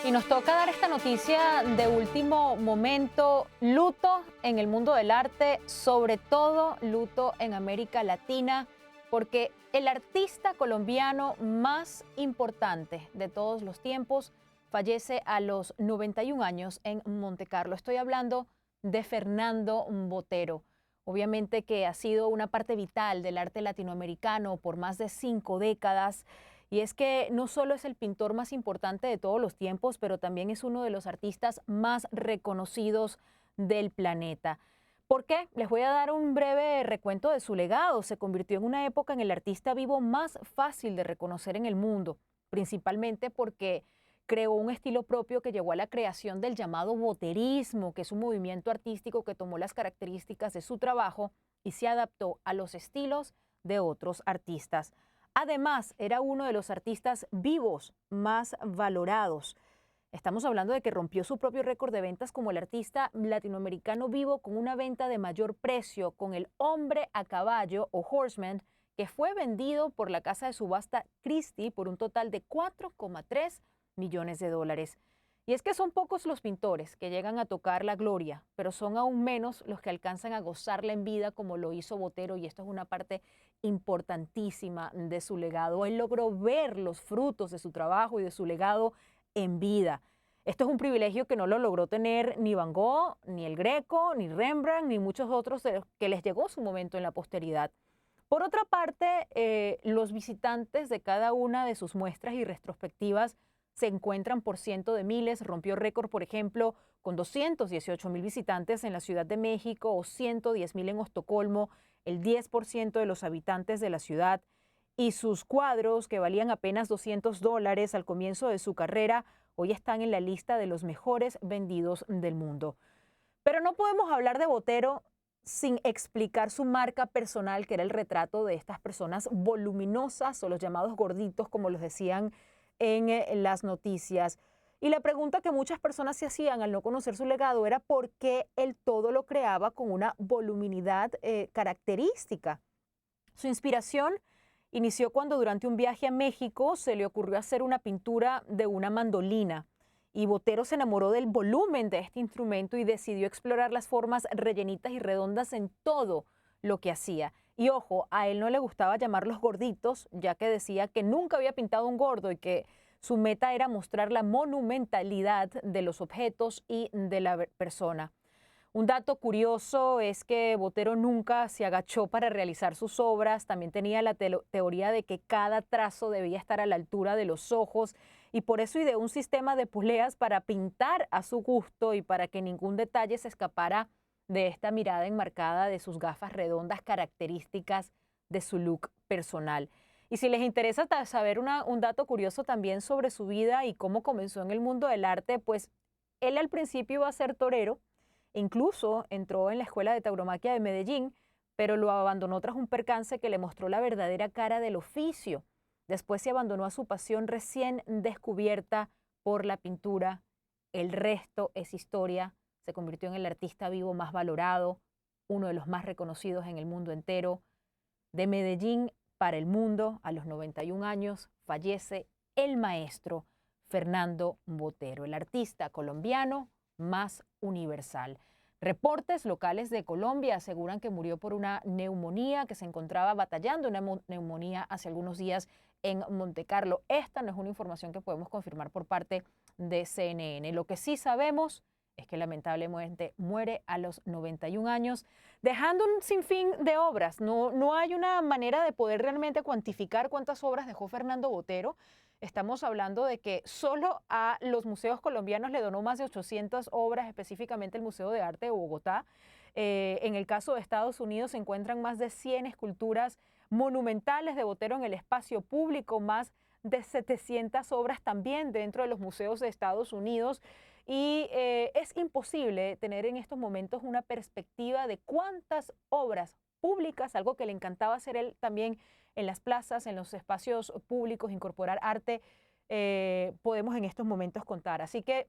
Y nos toca dar esta noticia de último momento, luto en el mundo del arte, sobre todo luto en América Latina, porque el artista colombiano más importante de todos los tiempos fallece a los 91 años en Montecarlo. Estoy hablando de Fernando Botero. Obviamente que ha sido una parte vital del arte latinoamericano por más de 5 décadas. Y es que no solo es el pintor más importante de todos los tiempos, pero también es uno de los artistas más reconocidos del planeta. ¿Por qué? Les voy a dar un breve recuento de su legado. Se convirtió en una época en el artista vivo más fácil de reconocer en el mundo, principalmente porque creó un estilo propio que llevó a la creación del llamado boterismo, que es un movimiento artístico que tomó las características de su trabajo y se adaptó a los estilos de otros artistas. Además, era uno de los artistas vivos más valorados. Estamos hablando de que rompió su propio récord de ventas como el artista latinoamericano vivo con una venta de mayor precio con el hombre a caballo o Horseman, que fue vendido por la casa de subasta Christie por un total de 4,3 millones de dólares. Y es que son pocos los pintores que llegan a tocar la gloria, pero son aún menos los que alcanzan a gozarla en vida como lo hizo Botero, y esto es una parte importantísima de su legado. Él logró ver los frutos de su trabajo y de su legado en vida. Esto es un privilegio que no lo logró tener ni Van Gogh, ni el Greco, ni Rembrandt, ni muchos otros de los que les llegó su momento en la posteridad. Por otra parte, los visitantes de cada una de sus muestras y retrospectivas se encuentran por cientos de miles. Rompió récord, por ejemplo, con 218,000 visitantes en la Ciudad de México o 110,000 en Estocolmo, el 10% de los habitantes de la ciudad. Y sus cuadros, que valían apenas $200 al comienzo de su carrera, hoy están en la lista de los mejores vendidos del mundo. Pero no podemos hablar de Botero sin explicar su marca personal, que era el retrato de estas personas voluminosas o los llamados gorditos, como los decían en las noticias. Y la pregunta que muchas personas se hacían al no conocer su legado era por qué él todo lo creaba con una voluminidad característica. Su inspiración inició cuando durante un viaje a México se le ocurrió hacer una pintura de una mandolina. Y Botero se enamoró del volumen de este instrumento y decidió explorar las formas rellenitas y redondas en todo lo que hacía. Y ojo, a él no le gustaba llamarlos gorditos, ya que decía que nunca había pintado un gordo y que su meta era mostrar la monumentalidad de los objetos y de la persona. Un dato curioso es que Botero nunca se agachó para realizar sus obras. También tenía la teoría de que cada trazo debía estar a la altura de los ojos, y por eso ideó un sistema de poleas para pintar a su gusto y para que ningún detalle se escapara de esta mirada enmarcada de sus gafas redondas, características de su look personal. Y si les interesa saber un dato curioso también sobre su vida y cómo comenzó en el mundo del arte, pues él al principio iba a ser torero. Incluso entró en la Escuela de Tauromaquia de Medellín, pero lo abandonó tras un percance que le mostró la verdadera cara del oficio. Después se abandonó a su pasión recién descubierta por la pintura. El resto es historia. Se convirtió en el artista vivo más valorado, uno de los más reconocidos en el mundo entero. De Medellín para el mundo, a los 91 años, fallece el maestro Fernando Botero, el artista colombiano más universal. Reportes locales de Colombia aseguran que murió por una neumonía, que se encontraba batallando una neumonía hace algunos días en Montecarlo. Esta no es una información que podemos confirmar por parte de CNN. Lo que sí sabemos es que lamentablemente muere a los 91 años, dejando un sinfín de obras. No hay una manera de poder realmente cuantificar cuántas obras dejó Fernando Botero. Estamos hablando de que solo a los museos colombianos le donó más de 800 obras, específicamente el Museo de Arte de Bogotá. En el caso de Estados Unidos se encuentran más de 100 esculturas monumentales de Botero en el espacio público, más de 700 obras también dentro de los museos de Estados Unidos. Y es imposible tener en estos momentos una perspectiva de cuántas obras públicas, algo que le encantaba hacer él también en las plazas, en los espacios públicos, incorporar arte, podemos en estos momentos contar. Así que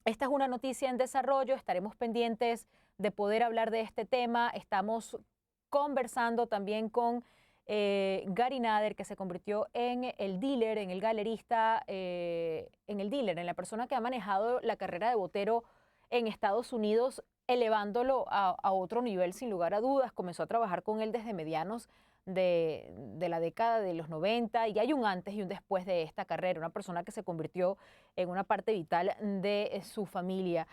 esta es una noticia en desarrollo, estaremos pendientes de poder hablar de este tema. Estamos conversando también con Gary Nader, que se convirtió en el dealer, en el galerista, en el dealer, en la persona que ha manejado la carrera de Botero en Estados Unidos, elevándolo a otro nivel sin lugar a dudas. Comenzó a trabajar con él desde medianos de la década de los 90 y hay un antes y un después de esta carrera, una persona que se convirtió en una parte vital de su familia.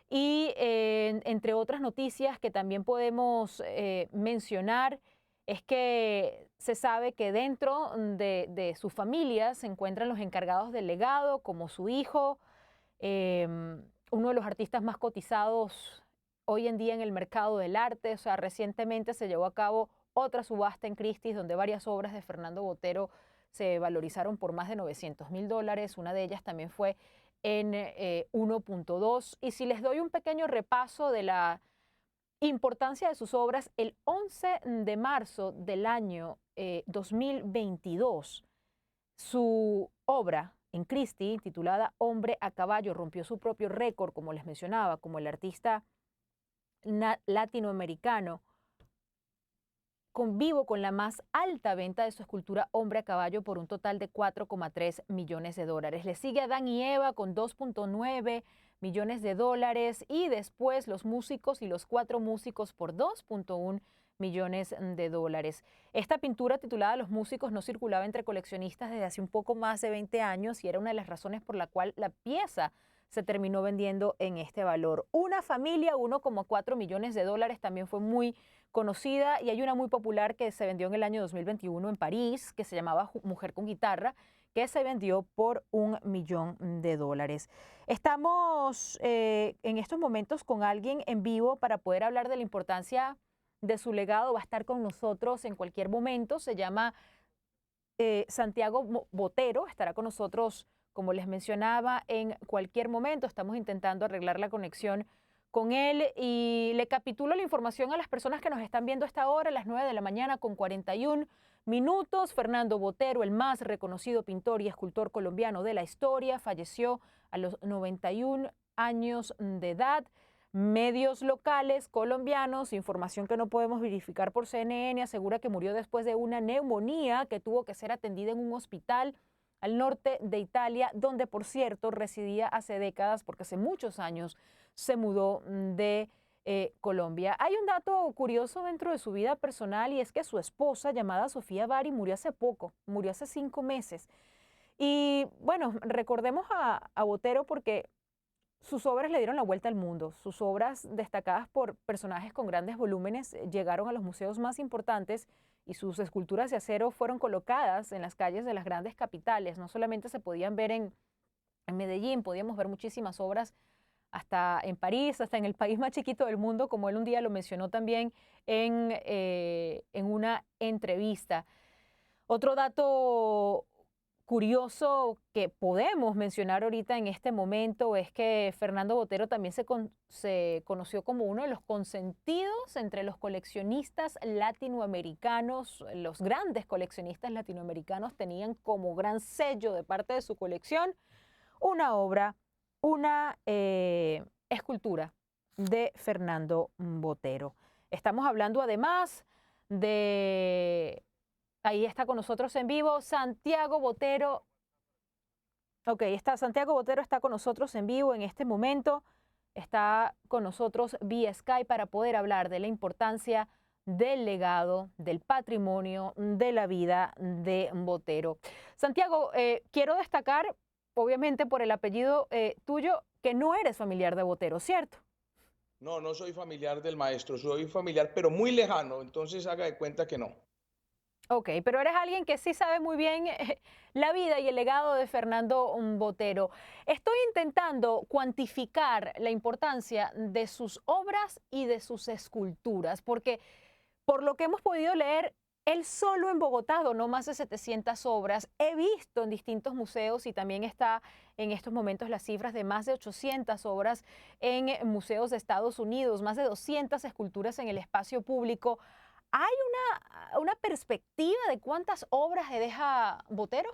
Y entre otras noticias que también podemos mencionar es que se sabe que dentro de su familia se encuentran los encargados del legado, como su hijo, uno de los artistas más cotizados hoy en día en el mercado del arte. O sea, recientemente se llevó a cabo otra subasta en Christie's donde varias obras de Fernando Botero se valorizaron por más de $900,000. Una de ellas también fue en 1.2. Y si les doy un pequeño repaso de la importancia de sus obras, el 11 de marzo del año 2022, su obra en Christie, titulada Hombre a caballo, rompió su propio récord, como les mencionaba, como el artista latinoamericano vivo con la más alta venta de su escultura Hombre a caballo por un total de $4,3 millones. Le sigue Adán y Eva con $2,9 millones y después Los músicos y los cuatro músicos por $2,1 millones. Esta pintura titulada Los músicos no circulaba entre coleccionistas desde hace un poco más de 20 años y era una de las razones por la cual la pieza se terminó vendiendo en este valor. Una familia, $1,4 millones, también fue muy conocida y hay una muy popular que se vendió en el año 2021 en París, que se llamaba Mujer con guitarra, que se vendió por $1 millón. Estamos en estos momentos con alguien en vivo para poder hablar de la importancia de su legado. Va a estar con nosotros en cualquier momento. Se llama Santiago Botero, estará con nosotros, como les mencionaba, en cualquier momento. Estamos intentando arreglar la conexión con él y le capitulo la información a las personas que nos están viendo a esta hora, a las 9 de la mañana con 41 minutos. Fernando Botero, el más reconocido pintor y escultor colombiano de la historia, falleció a los 91 años de edad. Medios locales colombianos, información que no podemos verificar por CNN, asegura que murió después de una neumonía que tuvo que ser atendida en un hospital al norte de Italia, donde por cierto residía hace décadas porque hace muchos años se mudó de Colombia. Hay un dato curioso dentro de su vida personal y es que su esposa, llamada Sofía Bari, murió hace poco, murió hace 5 meses. Y bueno, recordemos a Botero porque sus obras le dieron la vuelta al mundo. Sus obras, destacadas por personajes con grandes volúmenes, llegaron a los museos más importantes y sus esculturas de acero fueron colocadas en las calles de las grandes capitales. No solamente se podían ver en Medellín, podíamos ver muchísimas obras hasta en París, hasta en el país más chiquito del mundo, como él un día lo mencionó también en una entrevista. Otro dato curioso que podemos mencionar ahorita en este momento es que Fernando Botero también se conoció como uno de los consentidos entre los coleccionistas latinoamericanos. Los grandes coleccionistas latinoamericanos tenían como gran sello de parte de su colección una obra, una escultura de Fernando Botero. Estamos hablando además de... Ahí está con nosotros en vivo Santiago Botero. Ok, Santiago Botero está con nosotros en vivo en este momento. Está con nosotros vía Skype para poder hablar de la importancia del legado, del patrimonio, de la vida de Botero. Santiago, quiero destacar, obviamente por el apellido tuyo, que no eres familiar de Botero, ¿cierto? No, no soy familiar del maestro, soy familiar, pero muy lejano, entonces haga de cuenta que no. Ok, pero eres alguien que sí sabe muy bien la vida y el legado de Fernando Botero. Estoy intentando cuantificar la importancia de sus obras y de sus esculturas, porque por lo que hemos podido leer, él solo en Bogotá donó más de 700 obras. He visto en distintos museos y también está en estos momentos las cifras de más de 800 obras en museos de Estados Unidos, más de 200 esculturas en el espacio público. ¿Hay una perspectiva de cuántas obras le deja Botero?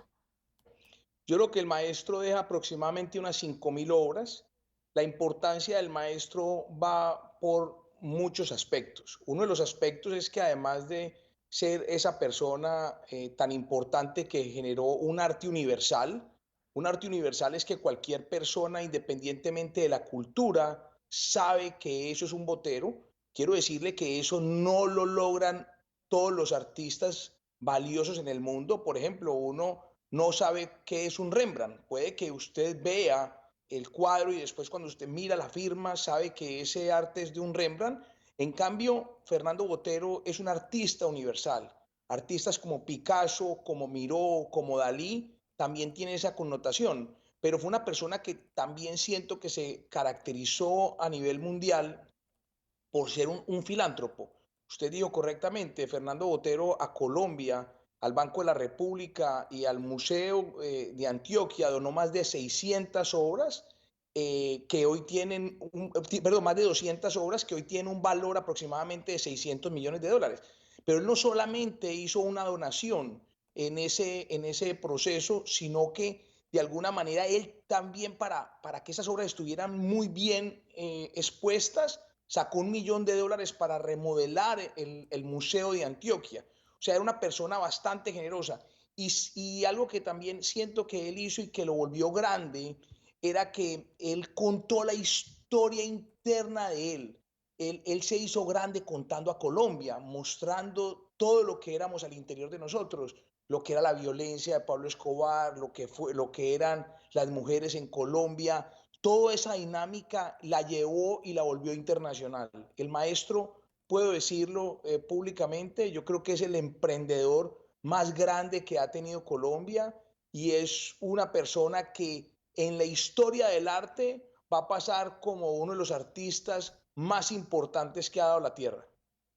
Yo creo que el maestro deja aproximadamente unas 5.000 obras. La importancia del maestro va por muchos aspectos. Uno de los aspectos es que además de ser esa persona tan importante que generó un arte universal. Un arte universal es que cualquier persona, independientemente de la cultura, sabe que eso es un botero. Quiero decirle que eso no lo logran todos los artistas valiosos en el mundo. Por ejemplo, uno no sabe qué es un Rembrandt. Puede que usted vea el cuadro y después cuando usted mira la firma sabe que ese arte es de un Rembrandt. En cambio, Fernando Botero es un artista universal. Artistas como Picasso, como Miró, como Dalí, también tienen esa connotación, pero fue una persona que también siento que se caracterizó a nivel mundial por ser un filántropo. Usted dijo correctamente, Fernando Botero a Colombia, al Banco de la República y al Museo de Antioquia donó más de 600 obras que hoy tienen, perdón, más de 200 obras que hoy tienen un valor aproximadamente de 600 millones de dólares. Pero él no solamente hizo una donación en ese proceso, sino que de alguna manera él también para que esas obras estuvieran muy bien expuestas, sacó $1 millón para remodelar el Museo de Antioquia. O sea, era una persona bastante generosa. Y algo que también siento que él hizo y que lo volvió grande era que él contó la historia interna de él. Él se hizo grande contando a Colombia, mostrando todo lo que éramos al interior de nosotros, lo que era la violencia de Pablo Escobar, lo que eran las mujeres en Colombia, toda esa dinámica la llevó y la volvió internacional. El maestro, puedo decirlo públicamente, yo creo que es el emprendedor más grande que ha tenido Colombia y es una persona que en la historia del arte va a pasar como uno de los artistas más importantes que ha dado la tierra.